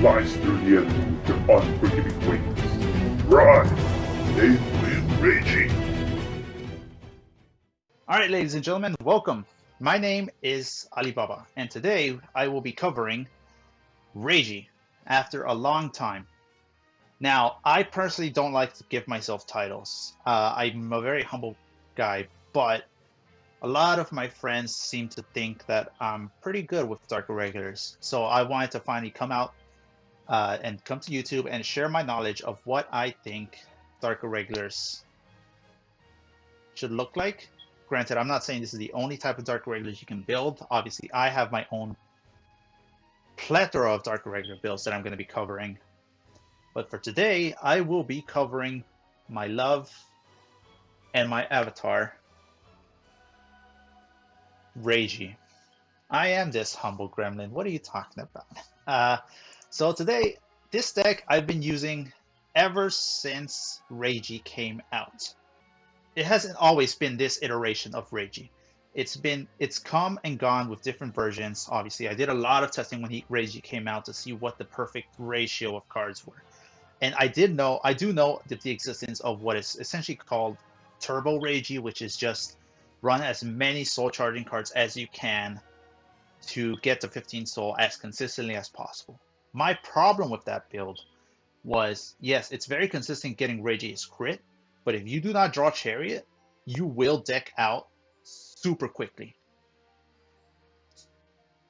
slice through the enemy with their unforgiving wings. Run! Blade Wing Reijy. Alright, ladies and gentlemen, welcome. My name is Alibaba, and today I will be covering Reijy after a long time. Now, I personally don't like to give myself titles. I'm a very humble guy, but a lot of my friends seem to think that I'm pretty good with Dark Irregulars. So I wanted to finally come out and come to YouTube and share my knowledge of what I think Dark Irregulars should look like. Granted, I'm not saying this is the only type of Dark Irregulars you can build. Obviously, I have my own plethora of Dark Irregular builds that I'm going to be covering. But for today, I will be covering my love and my avatar, Reijy. I am this humble gremlin. What are you talking about? So today, this deck I've been using ever since Reijy came out. It hasn't always been this iteration of Reijy. It's come and gone with different versions. Obviously, I did a lot of testing when Reijy came out to see what the perfect ratio of cards were. And I do know that the existence of what is essentially called Turbo Witching, which is just run as many soul charging cards as you can to get to 15 soul as consistently as possible. My problem with that build was, yes, it's very consistent getting Reijy's crit, but if you do not draw Chariot, you will deck out super quickly.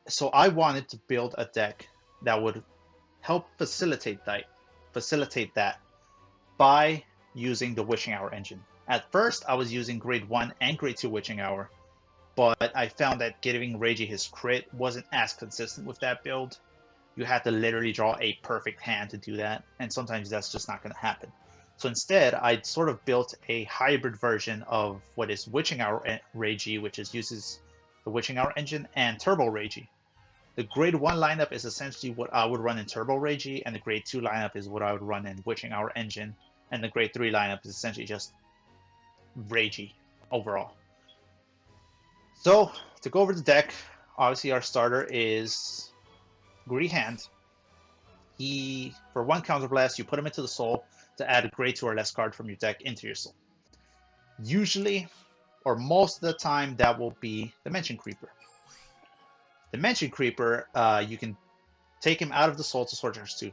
So I wanted to build a deck that would help facilitate that by using the Witching Hour engine. At first, I was using Grade 1 and Grade 2 Witching Hour, but I found that giving Reijy his crit wasn't as consistent with that build. You had to literally draw a perfect hand to do that, and sometimes that's just not going to happen. So instead, I sort of built a hybrid version of what is Witching Hour Reijy, which uses the Witching Hour engine, and Turbo Reijy. The Grade 1 lineup is essentially what I would run in Turbo Reijy, and the Grade 2 lineup is what I would run in Witching Hour engine, and the Grade 3 lineup is essentially just Reijy overall. So, to go over the deck, obviously our starter is Greedy Hand. For one counterblast, you put him into the soul to add a Grade 2 or less card from your deck into your soul. Usually, or most of the time, that will be Dimension Creeper. Dimension Creeper, you can take him out of the soul to Sword Charge 2.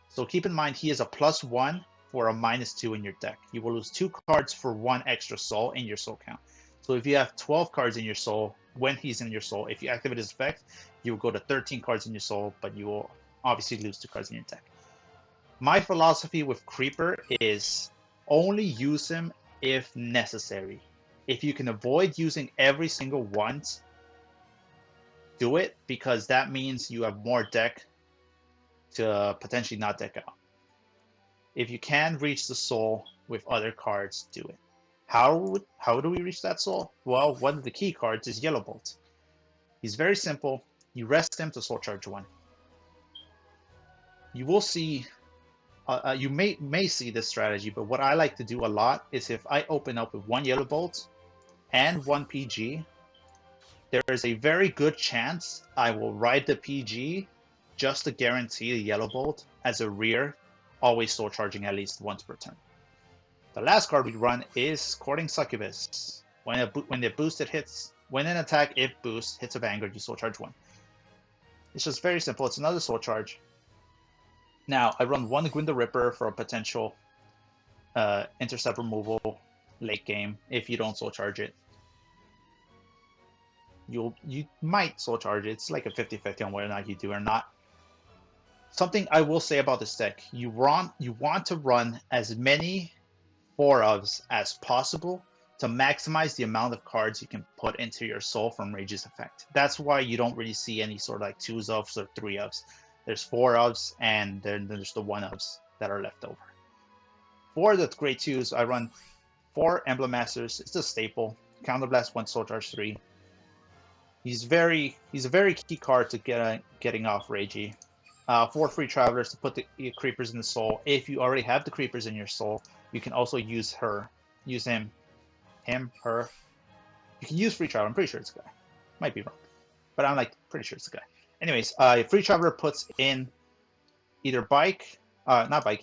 So keep in mind, he is a +1 for a -2 in your deck. You will lose 2 cards for 1 extra soul in your soul count. So if you have 12 cards in your soul, when he's in your soul, if you activate his effect, you will go to 13 cards in your soul, but you will obviously lose 2 cards in your deck. My philosophy with Creeper is only use him if necessary. If you can avoid using every single one, do it, because that means you have more deck to potentially not deck out. If you can reach the soul with other cards, do it. How do we reach that soul? Well, one of the key cards is Yellow Bolt. He's very simple. You rest him to Soul Charge 1. You will see, you may see this strategy, but what I like to do a lot is if I open up with 1 Yellow Bolt and 1 PG, there is a very good chance I will ride the PG just to guarantee the Yellow Bolt as a rear, always soul charging at least once per turn. The last card we run is Courting Succubus. When an attack, if boosts, hits a Vanguard, you soul charge 1. It's just very simple. It's another soul charge. Now, I run 1 Gwyn the Ripper for a potential intercept removal late game if you don't soul charge it. You might soul charge it. It's like a 50-50 on whether or not you do or not. Something I will say about this deck, you want to run as many 4-ofs as possible to maximize the amount of cards you can put into your soul from Reijy's effect. That's why you don't really see any sort of like 2-ofs or 3-ofs. There's 4-ofs, and then there's the 1-ofs that are left over. For the Grade 2s, I run 4 Emblem Masters. It's a staple. Counterblast 1, Soul Charge 3. He's a very key card to getting off Reijy. 4 Free Travelers to put the creepers in the soul. If you already have the creepers in your soul, you can also use her. Use him, her. You can use Free Traveler. I'm pretty sure it's a guy. Might be wrong, but I'm like pretty sure it's a guy. Anyways, Free Traveler puts in either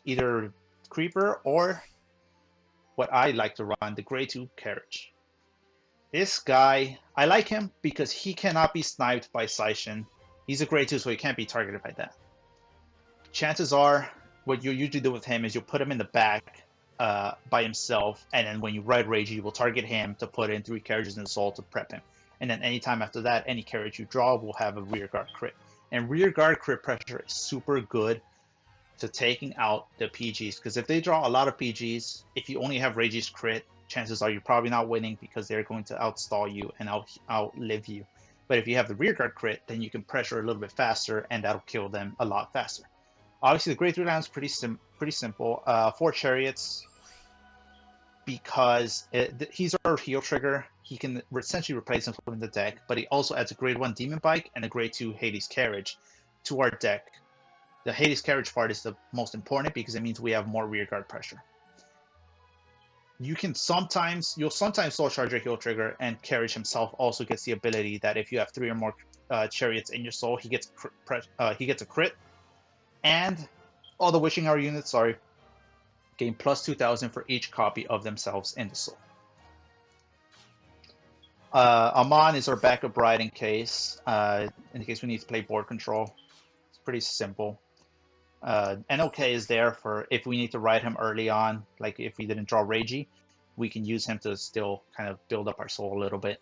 either creeper or what I like to run, the grade 2 carriage. This guy, I like him because he cannot be sniped by Seishin. He's a grade 2, so he can't be targeted by that. Chances are, what you usually do with him is you put him in the back by himself, and then when you ride Reijy, you will target him to put in 3 carriages in the soul to prep him. And then anytime after that, any carriage you draw will have a rear guard crit. And rear guard crit pressure is super good to taking out the PGs, because if they draw a lot of PGs, if you only have Reijy's crit, chances are you're probably not winning because they're going to outstall you and outlive you. But if you have the rear guard crit, then you can pressure a little bit faster, and that'll kill them a lot faster. Obviously, the grade 3 round is pretty simple. 4 chariots, because he's our heal trigger. He can essentially replace him from the deck, but he also adds a grade 1 demon bike and a grade 2 Hades carriage to our deck. The Hades carriage part is the most important because it means we have more rear guard pressure. You'll sometimes soul charge your heal trigger, and carriage himself also gets the ability that if you have 3 or more chariots in your soul, he gets a crit, and all the wishing hour units gain plus 2,000 for each copy of themselves in the soul. Amon is our backup ride in case we need to play board control. It's pretty simple. NOK is there for if we need to ride him early on, like if we didn't draw Reijy, we can use him to still kind of build up our soul a little bit.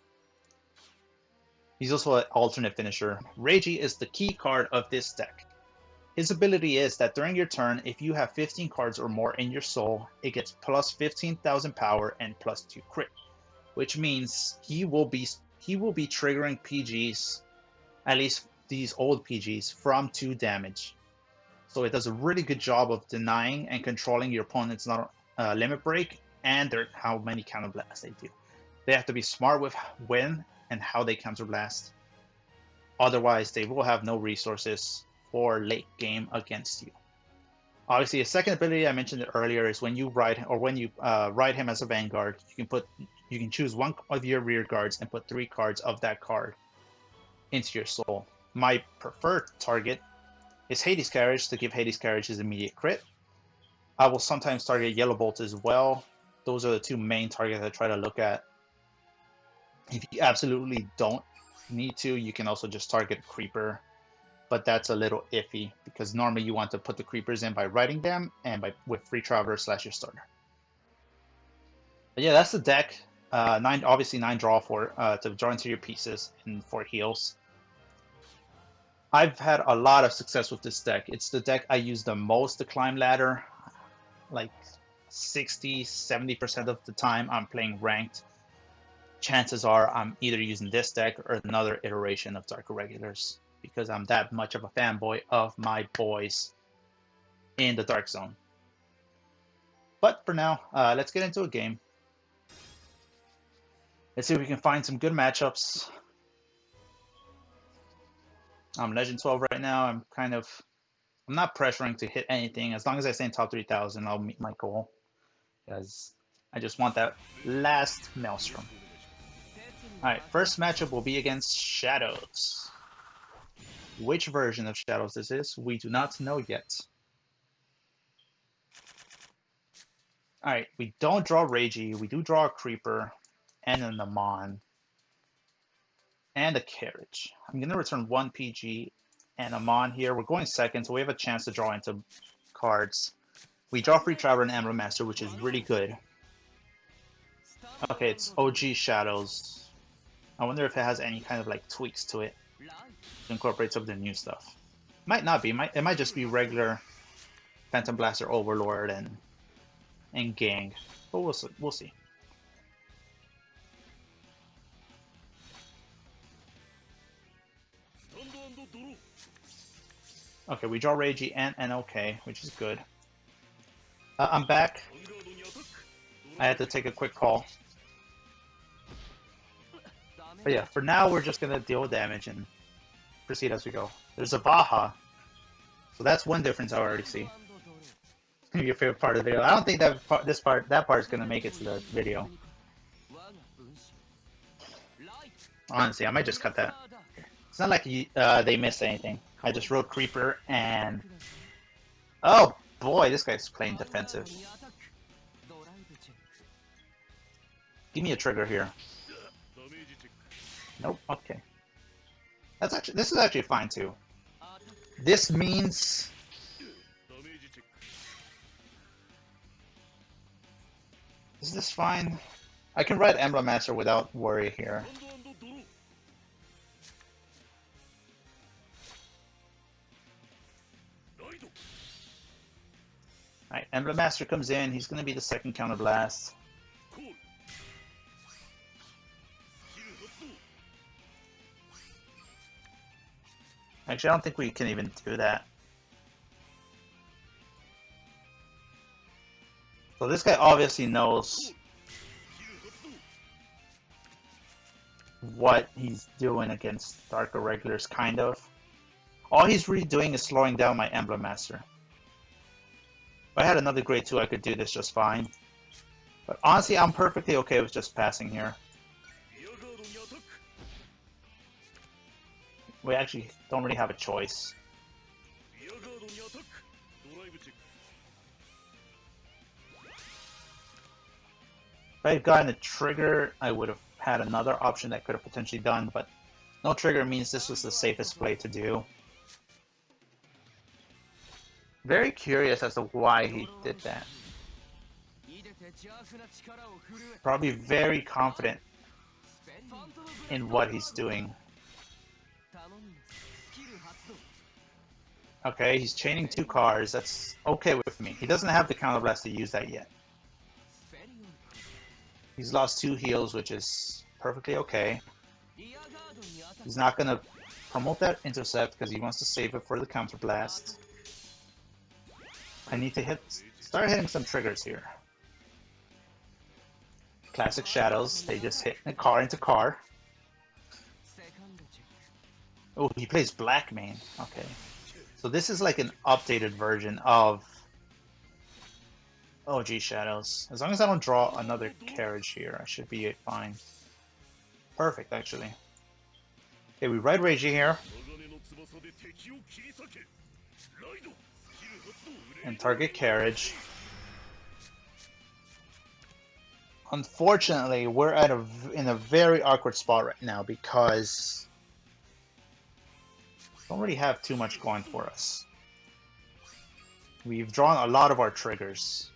He's also an alternate finisher. Reijy is the key card of this deck. His ability is that during your turn, if you have 15 cards or more in your soul, it gets plus 15,000 power and plus 2 crit, which means he will be triggering PGs, at least these old PGs, from 2 damage. So it does a really good job of denying and controlling your opponent's limit break and how many counterblasts they do. They have to be smart with when and how they counterblast. Otherwise, they will have no resources for late game against you. Obviously, a second ability I mentioned it earlier is when you ride him as a Vanguard, you can choose 1 of your rear guards and put 3 cards of that card into your soul. My preferred target is Hades Carriage to give Hades Carriage his immediate crit. I will sometimes target Yellow Bolt as well. Those are the 2 main targets I try to look at. If you absolutely don't need to, you can also just target a Creeper, but that's a little iffy because normally you want to put the Creepers in by riding them and with Free Traveler / your starter. But yeah, that's the deck. 9 draw to draw into your pieces and 4 heals. I've had a lot of success with this deck. It's the deck I use the most to climb ladder. Like 60-70% of the time I'm playing ranked. Chances are I'm either using this deck or another iteration of Dark Irregulars because I'm that much of a fanboy of my boys in the Dark Zone. But for now, let's get into a game. Let's see if we can find some good matchups. I'm Legend 12 right now. I'm not pressuring to hit anything. As long as I stay in top 3,000, I'll meet my goal. Because I just want that last Maelstrom. Alright, first matchup will be against Shadows. Which version of Shadows this is, we do not know yet. Alright, we don't draw Reijy. We do draw a Creeper and an Amon. And a carriage. I'm going to return 1 PG and Amon here. We're going second, so we have a chance to draw into cards. We draw Free Traveler and Emblem Master, which is really good. Okay, it's OG Shadows. I wonder if it has any kind of like tweaks to it to incorporate some of the new stuff. Might not be. It might just be regular Phantom Blaster Overlord and Gang. But we'll see. Okay, we draw Reijy and NOK, which is good. I'm back. I had to take a quick call. But yeah, for now we're just going to deal damage and proceed as we go. There's a Baja. So that's one difference I already see. Your favorite part of the video. I don't think that part is going to make it to the video. Honestly, I might just cut that. It's not like they missed anything. I just wrote Creeper and Oh boy, this guy's playing defensive. Give me a trigger here. Nope. Okay. This is actually fine too. This means is this fine? I can ride Emblem Master without worry here. Alright, Emblem Master comes in, he's gonna be the second counter blast. Actually, I don't think we can even do that. So this guy obviously knows what he's doing against Darker Regulars, kind of. All he's really doing is slowing down my Emblem Master. If I had another grade 2, I could do this just fine. But honestly, I'm perfectly okay with just passing here. We actually don't really have a choice. If I had gotten a trigger, I would have had another option that could have potentially done, but no trigger means this was the safest play to do. Very curious as to why he did that. Probably very confident in what he's doing. Okay, he's chaining 2 cards. That's okay with me. He doesn't have the counterblast to use that yet. He's lost 2 heals, which is perfectly okay. He's not going to promote that intercept because he wants to save it for the counterblast. I need to start hitting some triggers here. Classic Shadows, they just hit a car into car. Oh, he plays Black Mane. Okay. So this is like an updated version of OG Shadows. As long as I don't draw another carriage here, I should be fine. Perfect, actually. Okay, we ride Reijy here. And target carriage. Unfortunately, we're in a very awkward spot right now because we don't really have too much going for us. We've drawn a lot of our triggers.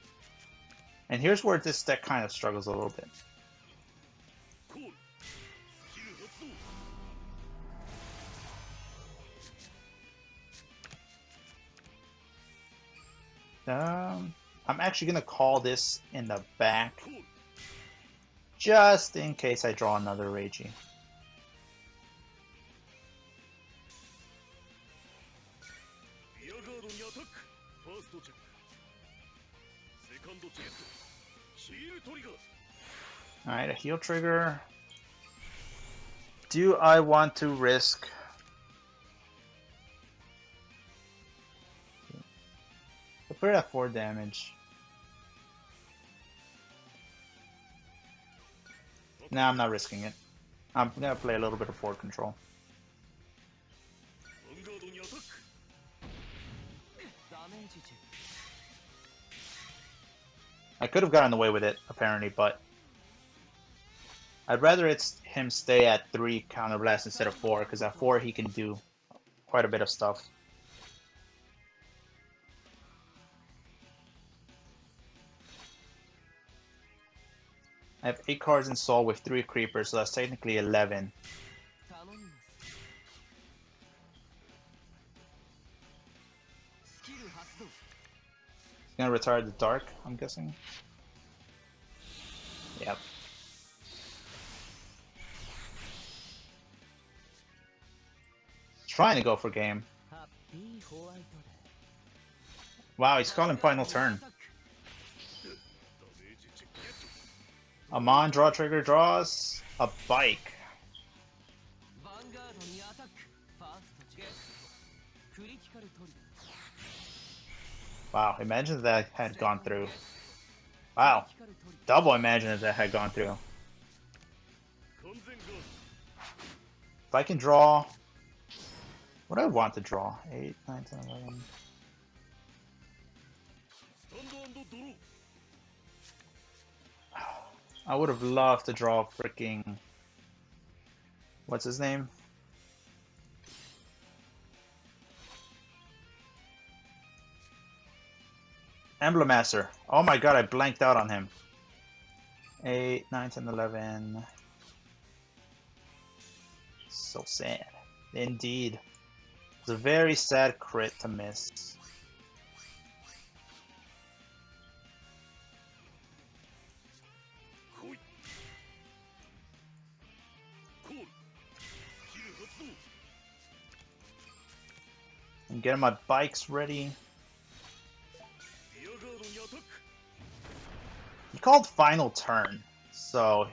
And here's where this deck kind of struggles a little bit. I'm actually going to call this in the back, just in case I draw another Reijy. Alright, a heal trigger. Do I want to risk... I'll put it at 4 damage. Nah, I'm not risking it. I'm gonna play a little bit of forward control. I could have gotten away with it, apparently, but I'd rather him stay at 3 counterblast instead of 4, because at 4 he can do quite a bit of stuff. I have 8 cards in Soul with 3 creepers, so that's technically 11. He's gonna retire the Dark, I'm guessing. Yep. Trying to go for game. Wow, he's calling final turn. Amon, draw trigger, draws a bike. Wow, imagine if that had gone through. Wow, double imagine if that had gone through. If I can draw... What do I want to draw? 8, 9, 10, 11... I would have loved to draw freaking... What's his name? Emblem Master. Oh my god, I blanked out on him. 8, 9, 10, 11. So sad. Indeed. It's a very sad crit to miss. I'm getting my bikes ready. He called final turn, so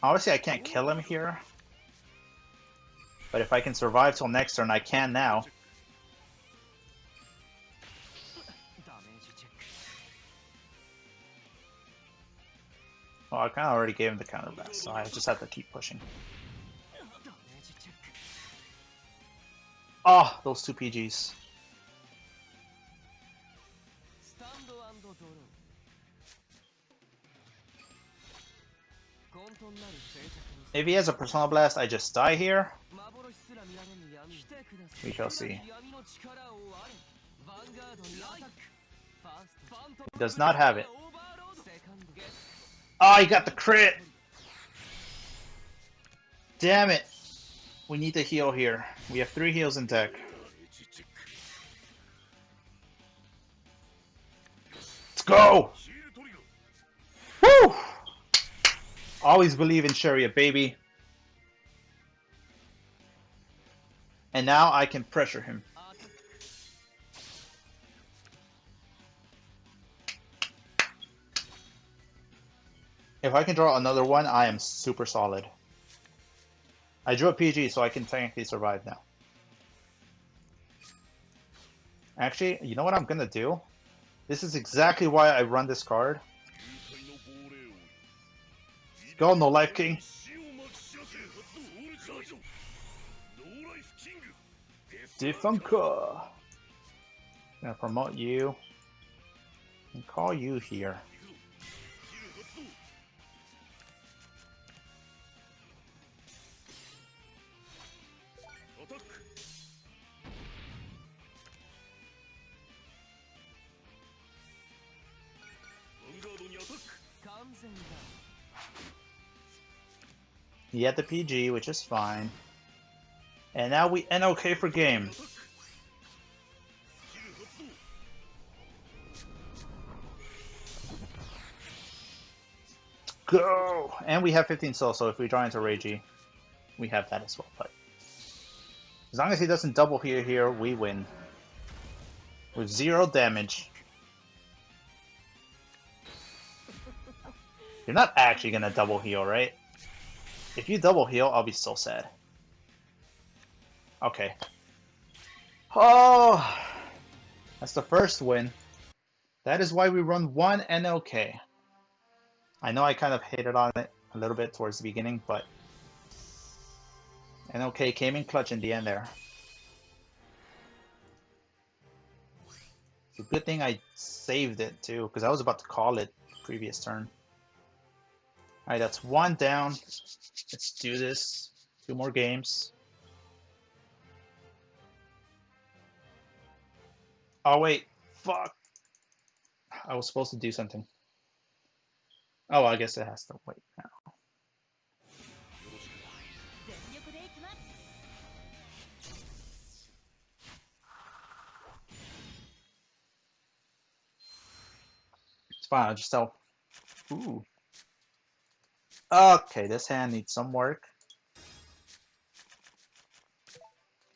obviously I can't kill him here. But if I can survive till next turn, I can now. Oh, I kind of already gave him the counter blast, so I just have to keep pushing. Oh, those two PGs. If he has a Persona Blast, I just die here. We shall see. He does not have it. Oh, he got the crit! Damn it! We need to heal here. We have 3 heals in deck. Let's go! Woo! Always believe in Chariot, baby. And now I can pressure him. If I can draw another one, I am super solid. I drew a PG, so I can technically survive now. Actually, you know what I'm gonna do? This is exactly why I run this card. Go, No Life King. Defunker. Gonna promote you. And call you here. He had the PG, which is fine. And now we NOK for game. Go! And we have 15 souls, so if we draw into Reijy, we have that as well. But as long as he doesn't double heal here, we win. With 0 damage. You're not actually gonna double heal, right? If you double heal, I'll be so sad. Okay. Oh! That's the first win. That is why we run 1 NOK. I know I kind of hated on it a little bit towards the beginning, but NOK came in clutch in the end there. It's a good thing I saved it too, because I was about to call it previous turn. Alright, that's 1 down. Let's do this. 2 more games. Oh wait, fuck. I was supposed to do something. Oh, I guess it has to wait now. It's fine, I'll just tell. Ooh. Okay, this hand needs some work.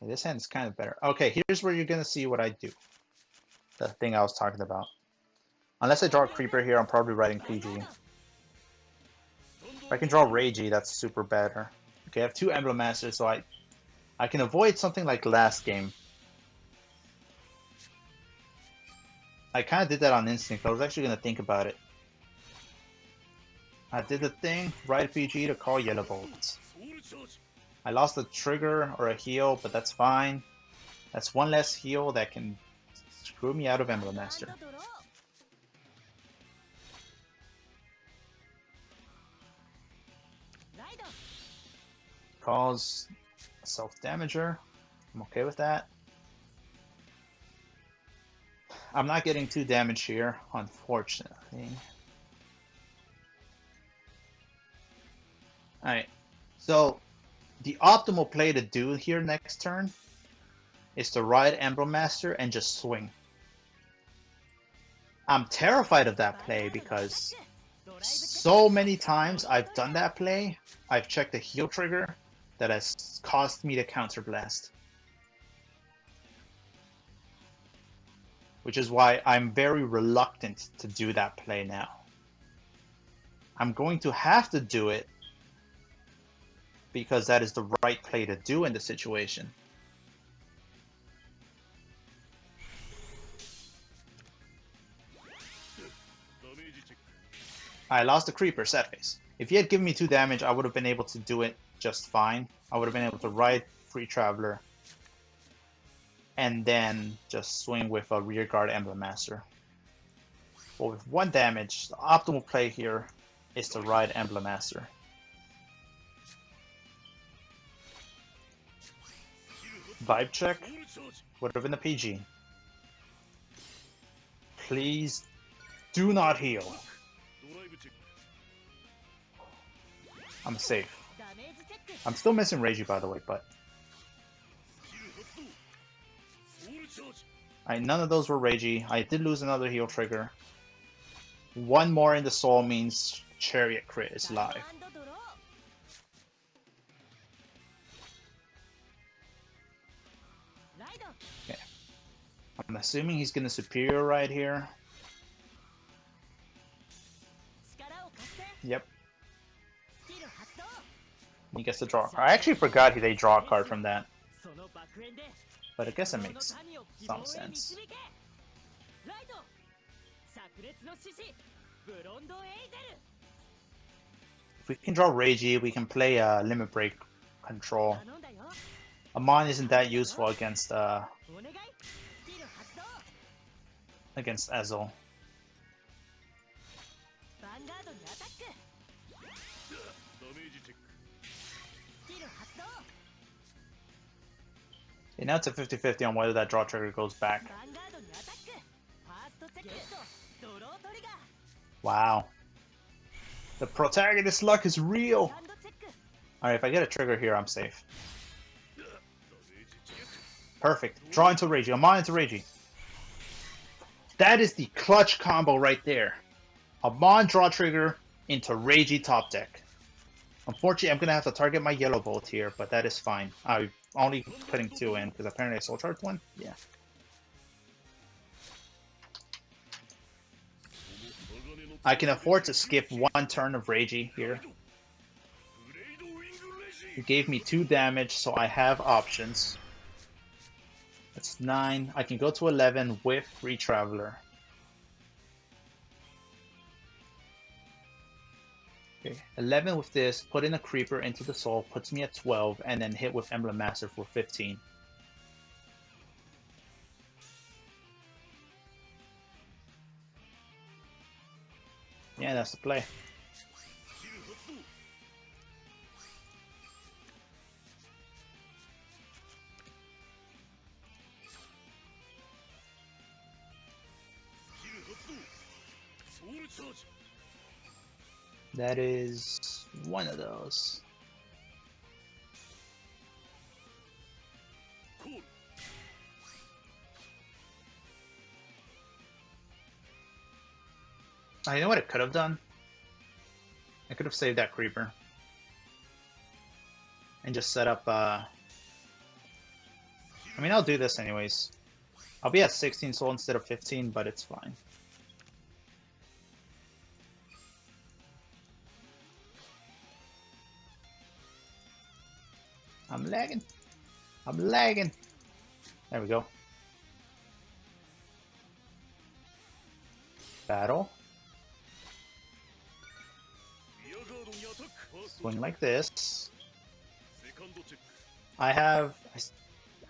Okay, this hand is kind of better. Okay, here's where you're gonna see what I do. The thing I was talking about. Unless I draw a creeper here, I'm probably writing PG. If I can draw Reijy, that's super better. Okay, I have 2 Emblem Masters, so I can avoid something like last game. I kind of did that on instinct. I was actually going to think about it. I did the thing, write PG to call Yellow Bolts. I lost a trigger or a heal, but that's fine. That's 1 less heal that can Screw me out of Emblem Master. Cause a self-damager. I'm okay with that. I'm not getting 2 damage here, unfortunately. Alright, so the optimal play to do here next turn is to ride Emblem Master and just swing. I'm terrified of that play because so many times I've done that play, I've checked the heal trigger that has caused me to counterblast. Which is why I'm very reluctant to do that play now. I'm going to have to do it because that is the right play to do in the situation. I lost the creeper, sad face. If he had given me 2 damage, I would have been able to do it just fine. I would have been able to ride Free Traveler and then just swing with a Rearguard Emblem Master. But with 1 damage, the optimal play here is to ride Emblem Master. Vibe check would have been a PG. Please do not heal. I'm safe. I'm still missing Reijy, by the way, but none of those were Reijy. I did lose another heal trigger. 1 more in the soul means Chariot crit is live. Okay. I'm assuming he's gonna Superior right here. Yep. He gets to draw a card. I actually forgot they draw a card from that. But I guess it makes some sense. If we can draw Reijy, we can play Limit Break control. Amon isn't that useful against Ezel. Okay, now it's a 50-50 on whether that draw trigger goes back. Wow. The protagonist luck is real! Alright, if I get a trigger here, I'm safe. Perfect. Draw into Reijy. Amon into Reijy. That is the clutch combo right there. Amon draw trigger into Reijy top deck. Unfortunately, I'm going to have to target my yellow bolt here, but that is fine. I'm only putting 2 in, because apparently I soul charged 1? Yeah. I can afford to skip 1 turn of Reijy here. He gave me 2 damage, so I have options. That's 9. I can go to 11 with Free Traveler. Okay, 11 with this, put in a Creeper into the soul, puts me at 12, and then hit with Emblem Master for 15. Yeah, that's the play. That is one of those. I know what I could have done. I could have saved that Creeper. And just set up, I mean, I'll do this anyways. I'll be at 16 soul instead of 15, but it's fine. I'm lagging. I'm lagging. There we go. Battle. Swing like this. I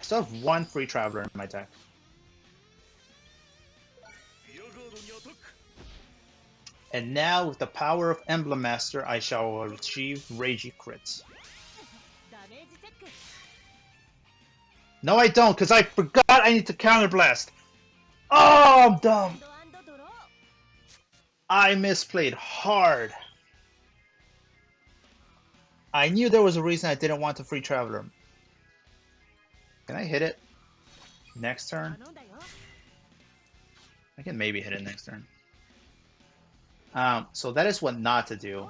still have 1 Free Traveler in my deck. And now, with the power of Emblem Master, I shall achieve Reijy crits. No, I don't, because I forgot I need to counterblast. Oh, I'm dumb. I misplayed hard. I knew there was a reason I didn't want to free Traveler. Can I hit it next turn? I can maybe hit it next turn. So that is what not to do.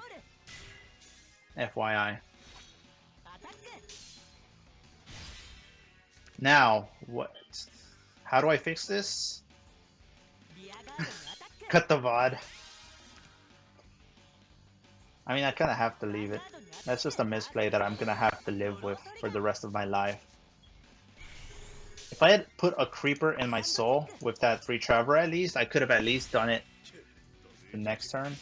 FYI. Now, what? How do I fix this? Cut the VOD. I mean, I kind of have to leave it. That's just a misplay that I'm going to have to live with for the rest of my life. If I had put a creeper in my soul with that free Traveler at least, I could have at least done it the next turn.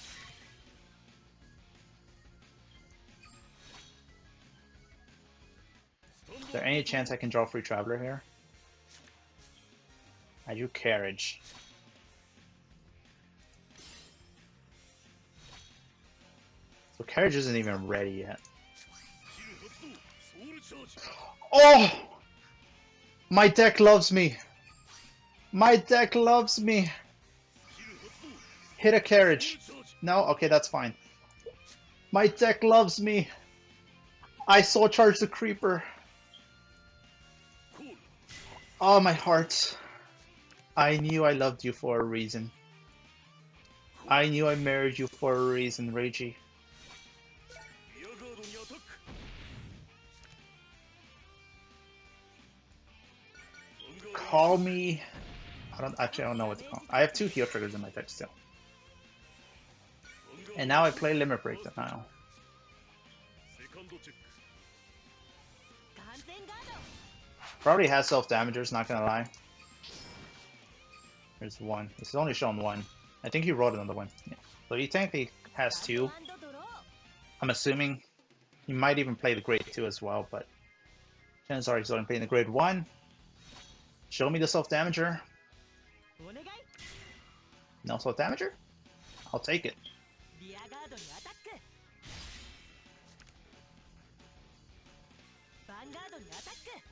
Is there any chance I can draw free Traveler here? I do Carriage. So Carriage isn't even ready yet. Oh! My deck loves me! My deck loves me! Hit a Carriage. No? Okay, that's fine. My deck loves me! I Soul Charge the Creeper. Oh, my heart. I knew I loved you for a reason. I knew I married you for a reason, Reijy. Call me... I don't know what to call. I have 2 heal triggers in my deck still. And now I play Limit Break Denial. Probably has self-damagers, not gonna lie. There's 1. This is only shown 1. I think he wrote another one. Yeah. So he technically has 2. I'm assuming he might even play the grade 2 as well, but chances are he's only playing the grade 1. Show me the self-damager. No self-damager? I'll take it.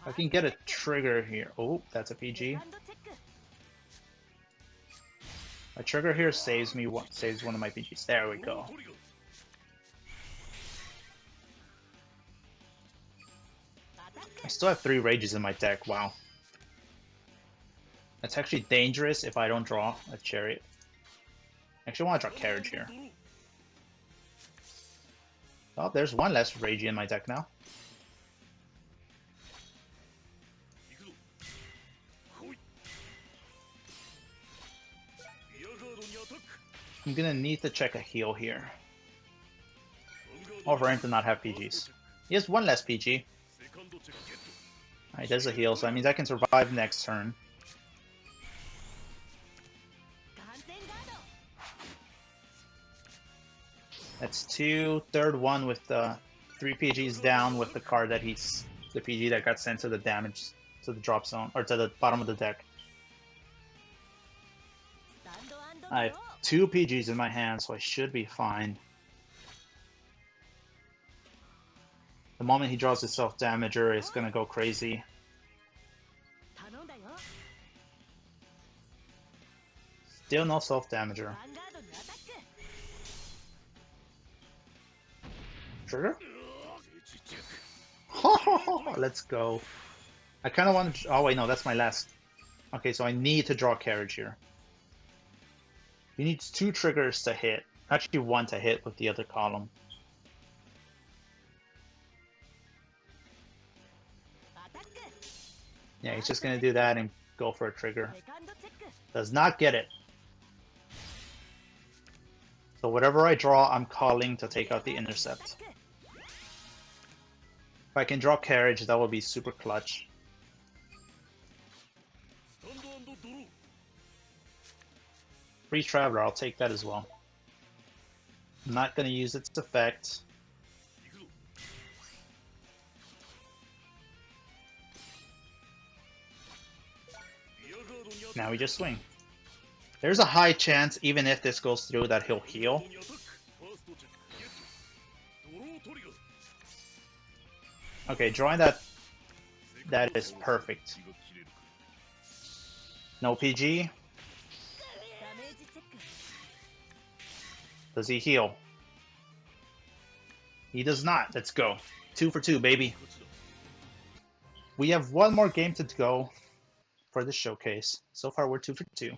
I can get a trigger here. Oh, that's a PG. A trigger here saves me saves one of my PGs. There we go. I still have 3 Rages in my deck. Wow. That's actually dangerous if I don't draw a Chariot. I actually want to draw Carriage here. Oh, there's 1 less Reijy in my deck now. I'm gonna need to check a heal here. Or for him to not have PGs. He has 1 less PG. Alright, there's a heal, so that means I can survive next turn. That's 2, third one with the 3 PGs down with the card that he's the PG that got sent to the damage to the drop zone or to the bottom of the deck. I have 2 PGs in my hand, so I should be fine. The moment he draws his self-damager, it's gonna go crazy. Still no self-damager. Trigger? Let's go. I kind of want to... Oh, wait, no, that's my last... Okay, so I need to draw Carriage here. He needs 2 triggers to hit. Actually, 1 to hit with the other column. Yeah, he's just going to do that and go for a trigger. Does not get it. So whatever I draw, I'm calling to take out the intercept. If I can draw Carriage, that will be super clutch. Free Traveler, I'll take that as well. I'm not going to use its effect. Now we just swing. There's a high chance, even if this goes through, that he'll heal. Okay, drawing that is perfect. No PG. Does he heal? He does not. Let's go. 2 for 2, baby. We have one more game to go for the showcase. So far, we're 2 for 2.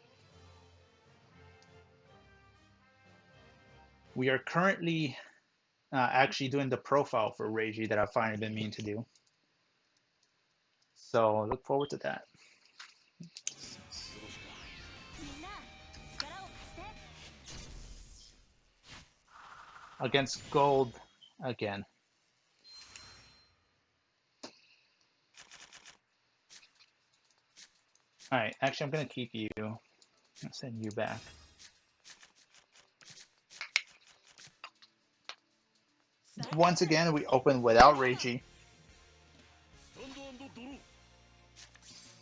We are currently actually doing the profile for Reijy that I've finally been meaning to do. So look forward to that. Against gold again. Alright, actually I'm going to keep you. I'll send you back. Once again, we open without Reijy.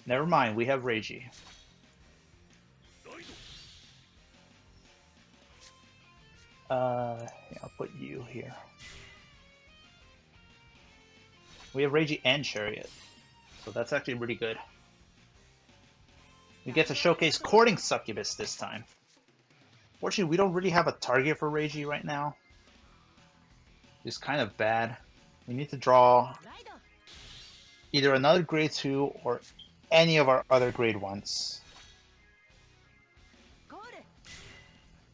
Never mind, we have Reijy. Yeah, I'll put you here. We have Reijy and Chariot, so that's actually really good. We get to showcase Courting Succubus this time. Fortunately, we don't really have a target for Reijy right now. It's kind of bad. We need to draw either another grade 2 or any of our other grade 1s.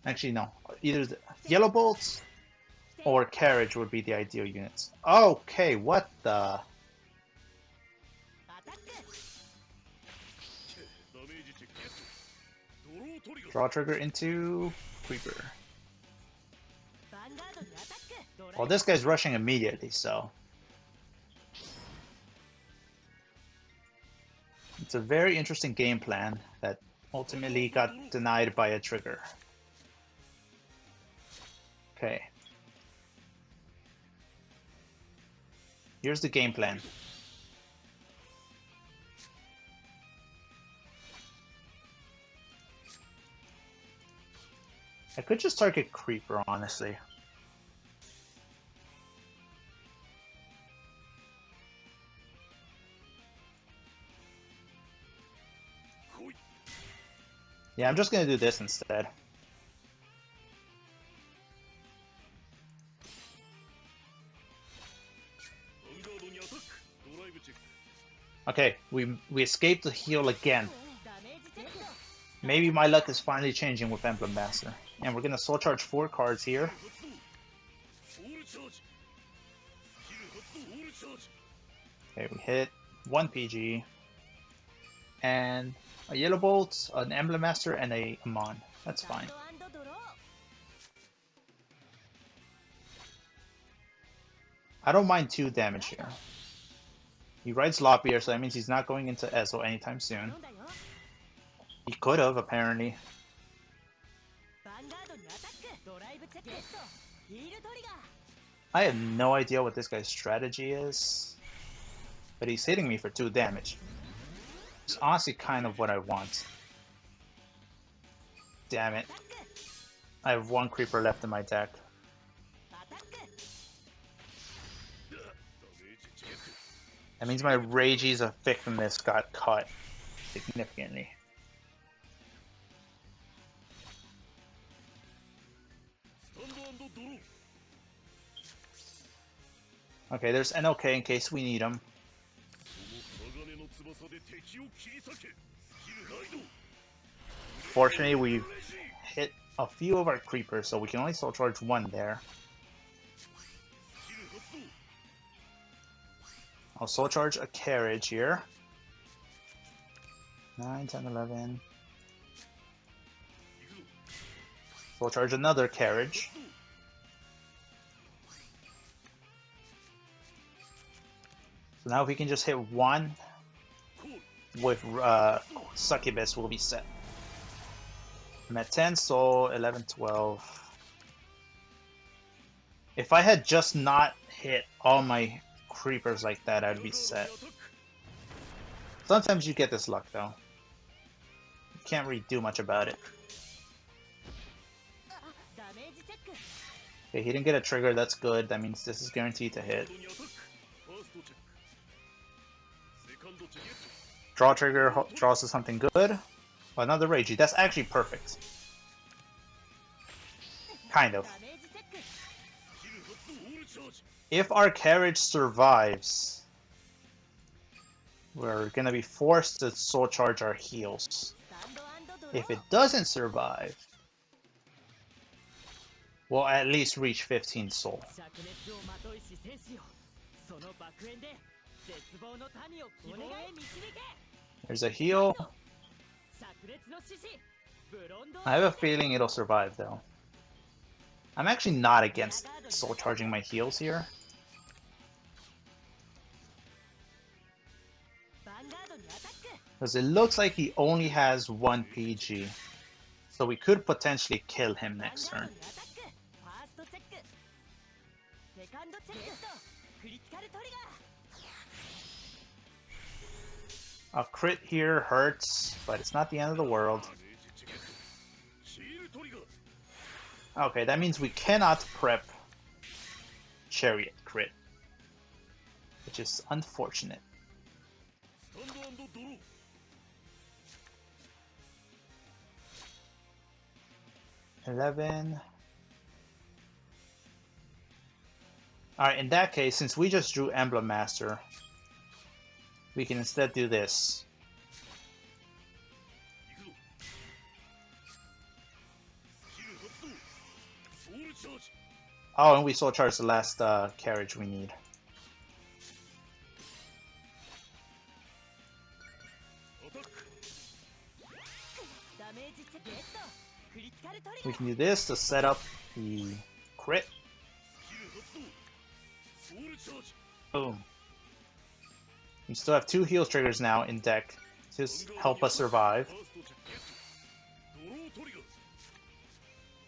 Actually, no. Either the Yellow Bolts or Carriage would be the ideal units. Okay, what the... Draw trigger into Creeper. Well, this guy's rushing immediately, so... It's a very interesting game plan that ultimately got denied by a trigger. Okay. Here's the game plan. I could just target Creeper, honestly. Yeah, I'm just gonna do this instead. Okay, we escaped the heal again. Maybe my luck is finally changing with Emblem Master. And we're gonna soul charge 4 cards here. Okay, we hit 1 PG. And a Yellow Bolt, an Emblem Master, and a Amon. That's fine. I don't mind 2 damage here. He rides Loppier, so that means he's not going into Ezo anytime soon. He could have, apparently. I have no idea what this guy's strategy is, but he's hitting me for 2 damage. It's honestly kind of what I want. Damn it. I have 1 Creeper left in my deck. That means my Reijy's effectiveness got cut significantly. Okay, there's NOK in case we need him. Fortunately, we've hit a few of our creepers, so we can only soul charge 1 there. I'll soul charge a carriage here. 9, 10, 11. Soul charge another carriage. So now if we can just hit 1 with Succubus, we'll be set. I'm at 10, so 11, 12. If I had just not hit all my creepers like that, I'd be set. Sometimes you get this luck, though. can't really do much about it. Okay, he didn't get a trigger, that's good. That means this is guaranteed to hit. Draw trigger, draws to something good. Another Reijy, that's actually perfect. Kind of. If our carriage survives, we're gonna be forced to soul charge our heals. If it doesn't survive, we'll at least reach 15 soul. There's a heal. I have a feeling it'll survive though. I'm actually not against soul charging my heals here. Because it looks like he only has 1 PG. So we could potentially kill him next turn. A crit here hurts, but it's not the end of the world. Okay, that means we cannot prep Chariot crit, which is unfortunate. $11. Alright, in that case, since we just drew Emblem Master, we can instead do this. Oh, and we soul charge the last carriage we need. We can do this to set up the crit. Boom. We still have 2 heal triggers now in deck to help us survive.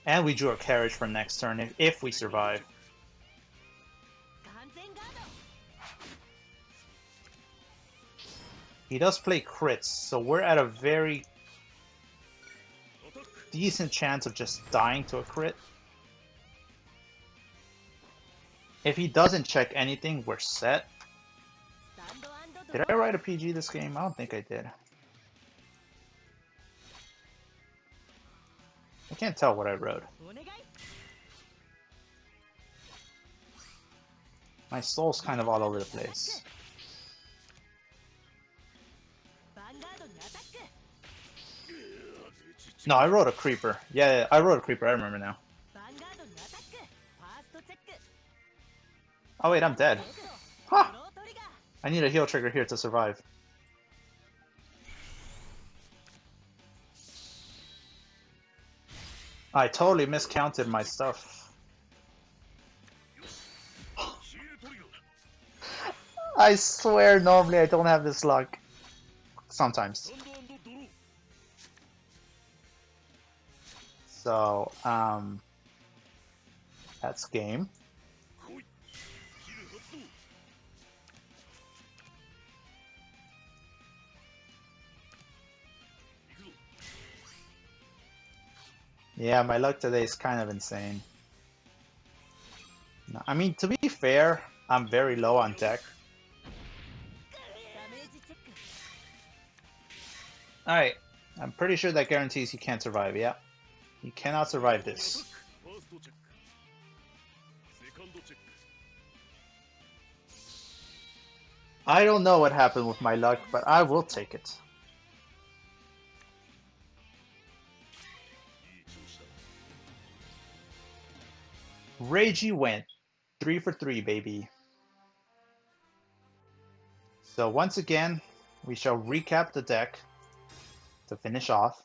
And we drew a carriage for next turn if we survive. He does play crits, so we're at a very decent chance of just dying to a crit. If he doesn't check anything, we're set. Did I write a PG this game? I don't think I did. I can't tell what I wrote. My soul's kind of all over the place. No, I wrote a creeper. Yeah, I wrote a creeper. I remember now. Oh wait, I'm dead. Huh! I need a heal trigger here to survive. I totally miscounted my stuff. I swear normally I don't have this luck. Sometimes. So, that's game. Yeah, my luck today is kind of insane. I mean, to be fair, I'm very low on deck. Alright, I'm pretty sure that guarantees he can't survive, yeah. He cannot survive this. I don't know what happened with my luck, but I will take it. Reijy went 3 for 3, baby. So once again, we shall recap the deck to finish off.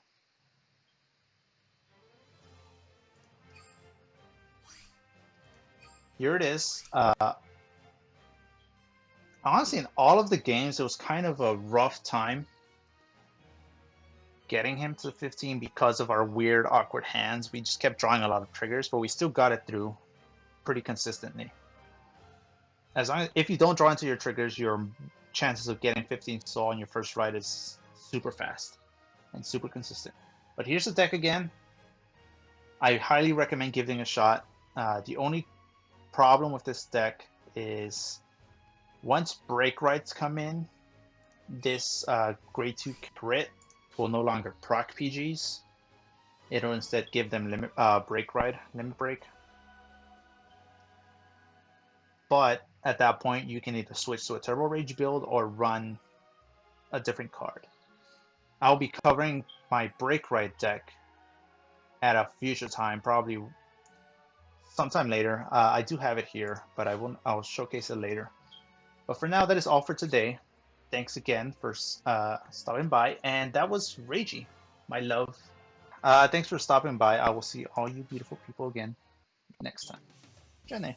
Here it is. Honestly, in all of the games, it was kind of a rough time getting him to 15 because of our weird, awkward hands. We just kept drawing a lot of triggers, but we still got it through pretty consistently. As long as, if you don't draw into your triggers, your chances of getting 15 soul on your first ride is super fast. and super consistent. But here's the deck again. I highly recommend giving it a shot. The only problem with this deck is once break rights come in, this grade 2 crit will no longer proc PGs. It'll instead give them limit break. But at that point, you can either switch to a Turbo Rage build or run a different card. I'll be covering my break right deck at a future time, probably sometime later. I do have it here, but I'll showcase it later. But for now, that is all for today. Thanks again for stopping by, and that was Reijy, my love. Thanks for stopping by. I will see all you beautiful people again next time. Jenny.